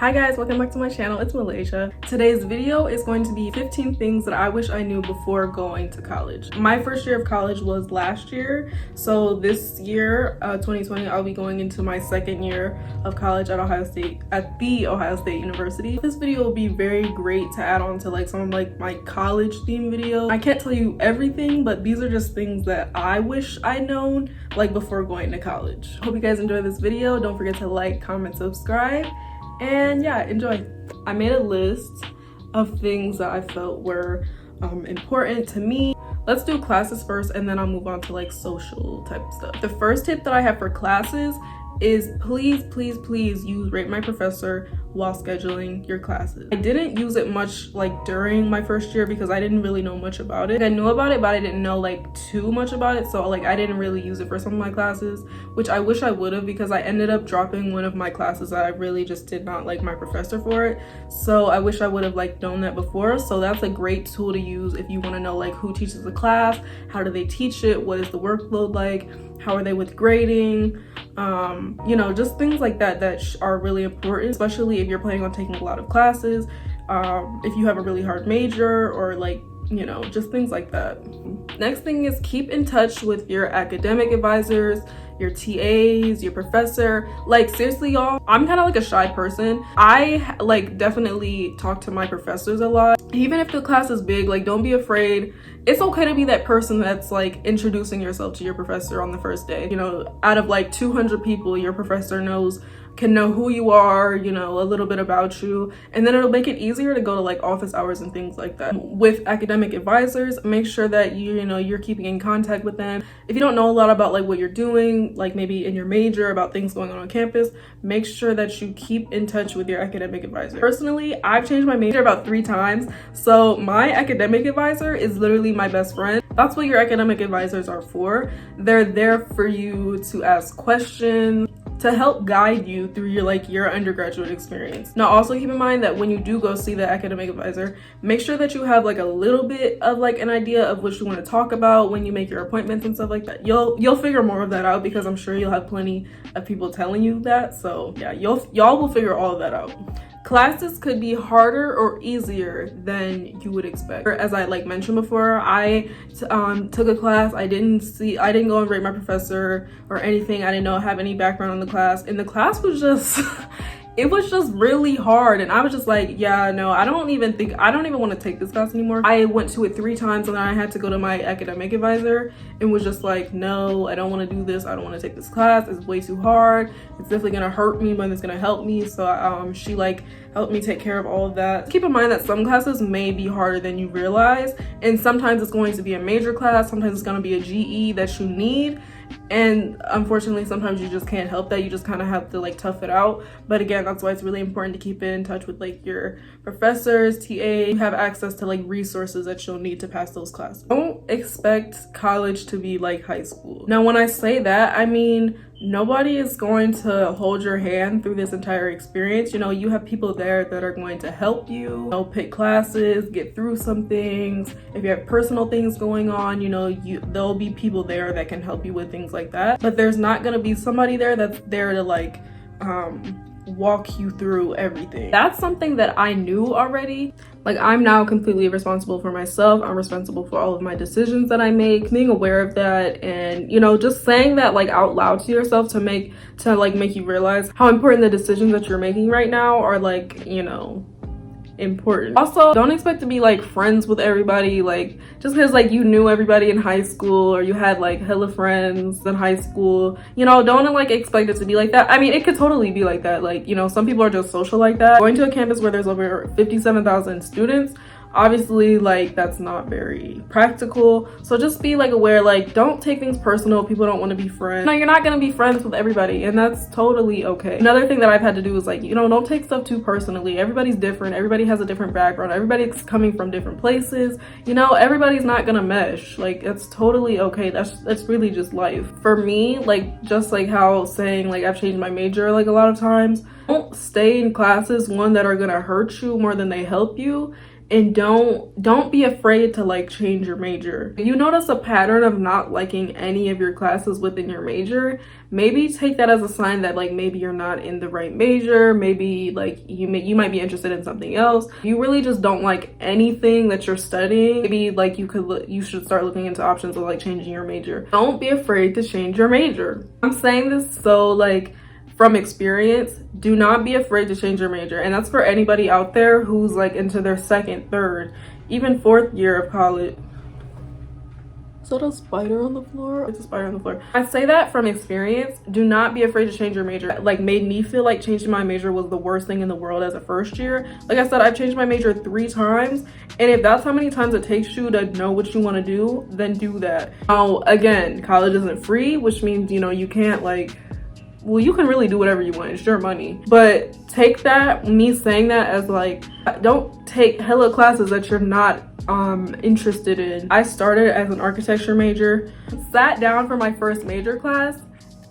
Hi guys, welcome back to my channel. It's Malaysia. Today's video is going to be 15 things that I wish I knew before going to college. My first year of college was last year, so this year 2020 I'll be going into my second year of college at the Ohio State University. This video will be very great to add on to like some of like my college theme videos. I can't tell you everything, but these are just things that I wish I'd known like before going to college. Hope you guys enjoy this video. Don't forget to like, comment, subscribe, and yeah, enjoy. I made a list of things that I felt were important to me. Let's do classes first, and then I'll move on to like social type stuff. The first tip that I have for classes is please use Rate My Professor while scheduling your classes. I didn't use it much like during my first year because I didn't really know much about it. I knew about it, but I didn't know like too much about it, so like I didn't really use it for some of my classes, which I wish I would have, because I ended up dropping one of my classes that I really just did not like my professor for it. So I wish I would have like known that before. So that's a great tool to use if you want to know like who teaches the class, how do they teach it, what is the workload like, how are they with grading, you know, just things like that are really important, especially if you're planning on taking a lot of classes, if you have a really hard major, or like, you know, just things like that. Next thing is keep in touch with your academic advisors, your TAs, your professor. Like seriously y'all, I'm kind of like a shy person. I like definitely talk to my professors a lot. Even if the class is big, like don't be afraid. It's okay to be that person that's like introducing yourself to your professor on the first day. You know, out of like 200 people, your professor can know who you are, you know, a little bit about you, and then it'll make it easier to go to like office hours and things like that. With academic advisors, make sure that you're keeping in contact with them. If you don't know a lot about like what you're doing, like maybe in your major, about things going on campus, make sure that you keep in touch with your academic advisor. Personally, I've changed my major about 3 times, so my academic advisor is literally my best friend. That's what your academic advisors are for. They're there for you to ask questions, to help guide you through your undergraduate experience. Now also keep in mind that when you do go see the academic advisor, make sure that you have like a little bit of like an idea of what you want to talk about when you make your appointments and stuff like that. You'll figure more of that out, because I'm sure you'll have plenty of people telling you that. So yeah, y'all will figure all of that out. Classes could be harder or easier than you would expect. As I like mentioned before, I took a class. I didn't go and rate my professor or anything. I didn't have any background on the class, and the class was just it was just really hard, and I was just like, yeah, no, I don't even want to take this class anymore. I went to it 3 times, and then I had to go to my academic advisor and was just like, no, I don't want to do this. I don't want to take this class. It's way too hard. It's definitely gonna hurt me, but it's gonna help me. So she like helped me take care of all of that. Keep in mind that some classes may be harder than you realize, and sometimes it's going to be a major class, sometimes it's going to be a GE that you need, and unfortunately sometimes you just can't help that. You just kind of have to like tough it out. But again, that's why it's really important to keep in touch with like your professors, TA. You have access to like resources that you'll need to pass those classes. Don't expect college to be like high school. Now when I say that, I mean nobody is going to hold your hand through this entire experience. You know, you have people there that are going to help you, pick classes, get through some things. If you have personal things going on, there'll be people there that can help you with things like that. But there's not going to be somebody there that's there to like walk you through everything. That's something that I knew already. Like, I'm now completely responsible for myself. I'm responsible for all of my decisions that I make. Being aware of that, and just saying that like out loud to yourself to make you realize how important the decisions that you're making right now are, like, important. Also, don't expect to be like friends with everybody, like just because like you knew everybody in high school, or you had like hella friends in high school, don't like expect it to be like that. I mean, it could totally be like that. Like, some people are just social like that. Going to a campus where there's over 57,000 students, obviously like that's not very practical. So just be like aware, like don't take things personal. People don't want to be friends. No, you're not going to be friends with everybody, and that's totally okay. Another thing that I've had to do is like, don't take stuff too personally. Everybody's different. Everybody has a different background. Everybody's coming from different places. Everybody's not gonna mesh. Like, it's totally okay. That's really just life. For me, like just like how saying like I've changed my major like a lot of times, don't stay in classes that are gonna hurt you more than they help you. and don't be afraid to like change your major. If you notice a pattern of not liking any of your classes within your major, maybe take that as a sign that like maybe you're not in the right major. Maybe like you might be interested in something else. You really just don't like anything that you're studying. Maybe like you should start looking into options of like changing your major. Don't be afraid to change your major. I'm saying this so like from experience, do not be afraid to change your major. And that's for anybody out there who's like into their second, third, even fourth year of college. Is that a spider on the floor? It's a spider on the floor. I say that from experience. Do not be afraid to change your major. Like made me feel like changing my major was the worst thing in the world as a first year. Like I said, I've changed my major 3 times. And if that's how many times it takes you to know what you want to do, then do that. Now, again, college isn't free, which means, you know, you can't like, well, you can really do whatever you want. It's your money. But take that, me saying that as like, don't take hella classes that you're not interested in. I started as an architecture major, sat down for my first major class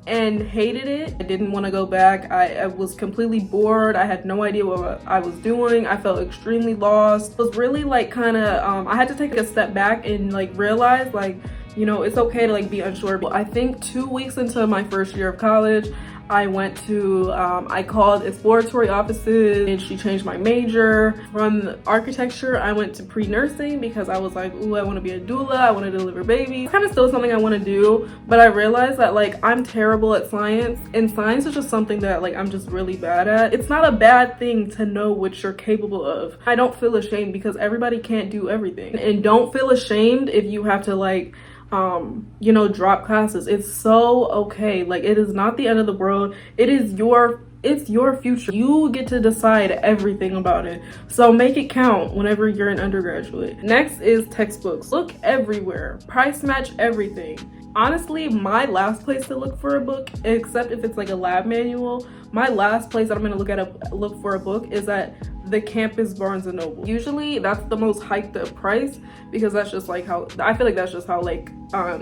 and hated it. I didn't want to go back. I was completely bored. I had no idea what I was doing. I felt extremely lost. It was really like kind of, I had to take a step back and like realize like, you know, it's okay to like be unsure. But I think 2 weeks into my first year of college, I went to, I called exploratory offices and she changed my major. From architecture, I went to pre-nursing because I was like, ooh, I want to be a doula. I want to deliver babies. It's kind of still something I want to do, but I realized that like I'm terrible at science, and science is just something that like I'm just really bad at. It's not a bad thing to know what you're capable of. I don't feel ashamed because everybody can't do everything. And don't feel ashamed if you have to like, you know, drop classes. It's so okay. Like it is not the end of the world. It's your future. You get to decide everything about it. So make it count whenever you're an undergraduate. Next is textbooks. Look everywhere. Price match everything. Honestly, my last place to look for a book, except if it's like a lab manual, my last place that I'm gonna look for a book is at the campus Barnes and Noble. Usually that's the most hiked up price because that's just like how, I feel like that's just how like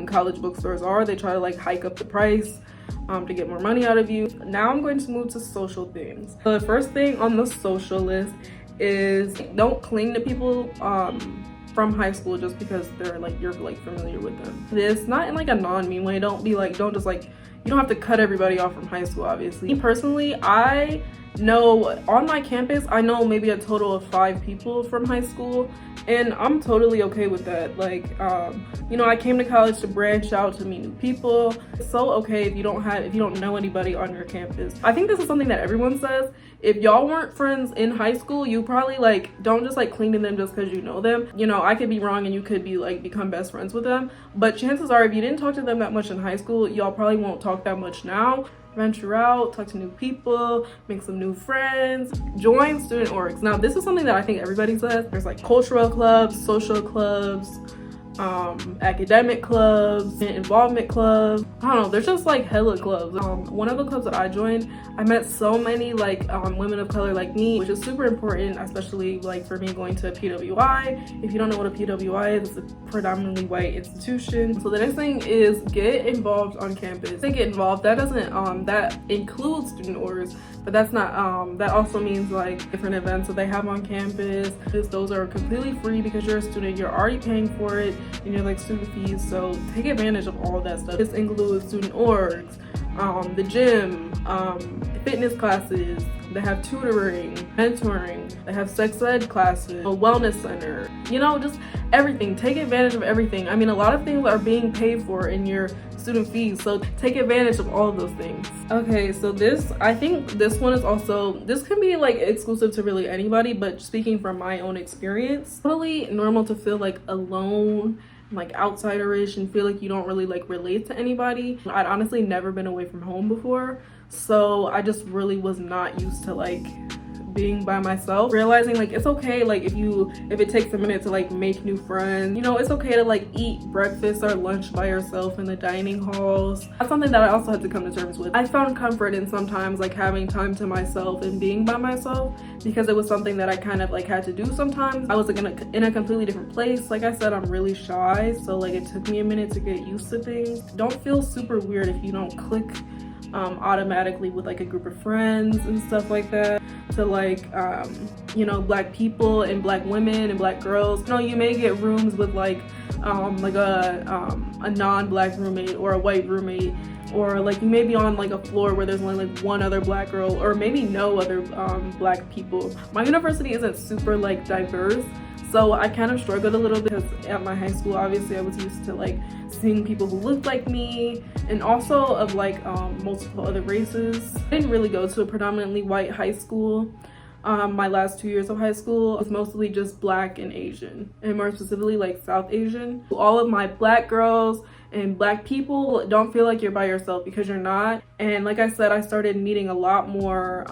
college bookstores are. They try to like hike up the price to get more money out of you. Now I'm going to move to social things. The first thing on the social list is don't cling to people from high school just because they're like, you're like familiar with them. This not in like a non-mean way. Don't just like, you don't have to cut everybody off from high school, obviously. Me personally, I know on my campus, I know maybe a total of 5 people from high school, and I'm totally okay with that. Like, you know, I came to college to branch out, to meet new people. It's so okay if you don't know anybody on your campus. I think this is something that everyone says. If y'all weren't friends in high school, you probably like don't just like cling to them just because you know them. You know, I could be wrong and you could be like become best friends with them, but chances are if you didn't talk to them that much in high school, y'all probably won't talk that much now. Venture out, talk to new people, make some new friends, join student orgs. Now this is something that I think everybody says. There's like cultural clubs, social clubs, academic clubs, involvement clubs. I don't know, there's just like hella clubs. One of the clubs that I joined, I met so many like women of color like me, which is super important, especially like for me going to PWI. If you don't know what a PWI is, it's a predominantly white institution. So the next thing is get involved on campus. Say get involved, that doesn't that includes student orgs, but that's not that also means like different events that they have on campus. Those are completely free because you're a student, you're already paying for it and you're like student fees, so take advantage of all of that stuff. This includes student orgs, the gym, fitness classes, they have tutoring, mentoring, they have sex ed classes, a wellness center, you know, just everything. Take advantage of everything. I mean, a lot of things are being paid for in your student fees, so take advantage of all of those things. Okay, so I think this one is also, this can be like exclusive to really anybody, but speaking from my own experience, totally normal to feel like alone, like outsiderish, and feel like you don't really like relate to anybody. I'd honestly never been away from home before, so I just really was not used to like being by myself. Realizing like it's okay, like if it takes a minute to like make new friends, you know, it's okay to like eat breakfast or lunch by yourself in the dining halls. That's something that I also had to come to terms with. I found comfort in sometimes like having time to myself and being by myself because it was something that I kind of like had to do sometimes. I was like in a completely different place. Like I said, I'm really shy, so like it took me a minute to get used to things. Don't feel super weird if you don't click automatically with like a group of friends and stuff like that. to like you know, black people and black women and black girls. You know, you may get rooms with like a non-black roommate or a white roommate, or like you may be on like a floor where there's only like one other black girl, or maybe no other black people. My university isn't super like diverse, so I kind of struggled a little bit because at my high school, obviously I was used to like seeing people who looked like me, and also of like multiple other races. I didn't really go to a predominantly white high school. My last 2 years of high school was mostly just black and Asian, and more specifically like South Asian. All of my black girls and black people, don't feel like you're by yourself, because you're not. And like I said, I started meeting a lot more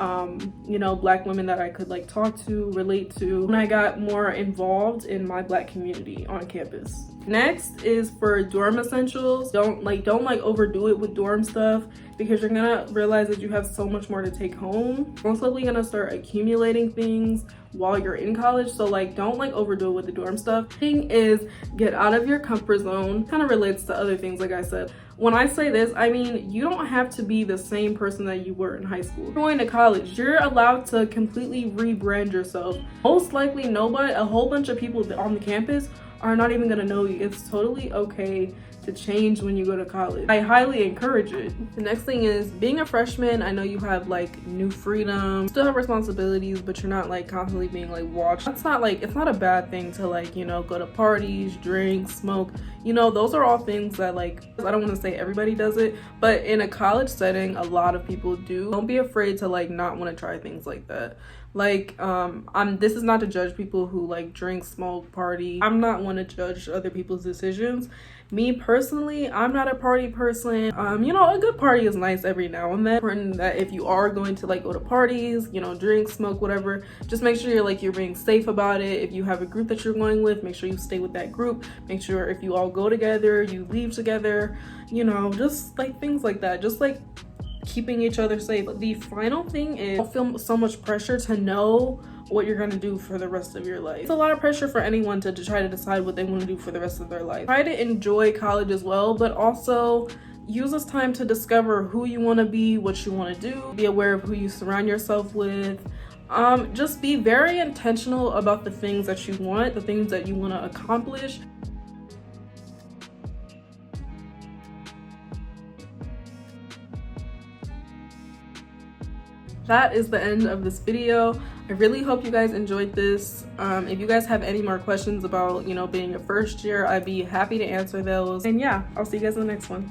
you know, black women that I could like talk to, relate to, when I got more involved in my black community on campus. Next is for dorm essentials. Don't overdo it with dorm stuff, because you're gonna realize that you have so much more to take home. You're most likely gonna start accumulating things while you're in college, so like don't like overdo it with the dorm stuff. Thing is, get out of your comfort zone. Kind of relates to other things, like I said. When I say this, I mean you don't have to be the same person that you were in high school. You're going to college, you're allowed to completely rebrand yourself. Most likely nobody, a whole bunch of people on the campus are not even gonna know you. It's totally okay to change when you go to college. I highly encourage it. The next thing is, being a freshman, I know you have like new freedom, still have responsibilities, but you're not like constantly being like watched. That's not like, it's not a bad thing to like, you know, go to parties, drink, smoke. You know, those are all things that like, I don't want to say everybody does it, but in a college setting, a lot of people do. Don't be afraid to like not want to try things like that. Like this is not to judge people who like drink, smoke, party. I'm not one to judge other people's decisions. Me personally, I'm not a party person. You know, a good party is nice every now and then. Important that if you are going to like go to parties, you know, drink, smoke, whatever, just make sure you're being safe about it. If you have a group that you're going with, make sure you stay with that group. Make sure if you all go together, you leave together, you know, just like things like that. Just like keeping each other safe. But the final thing is, don't feel so much pressure to know what you're going to do for the rest of your life. It's a lot of pressure for anyone to try to decide what they want to do for the rest of their life. Try to enjoy college as well, but also use this time to discover who you want to be, what you want to do. Be aware of who you surround yourself with. Just be very intentional about the things that you want, the things that you want to accomplish. That is the end of this video. I really hope you guys enjoyed this. If you guys have any more questions about, you know, being a first year, I'd be happy to answer those. And yeah, I'll see you guys in the next one.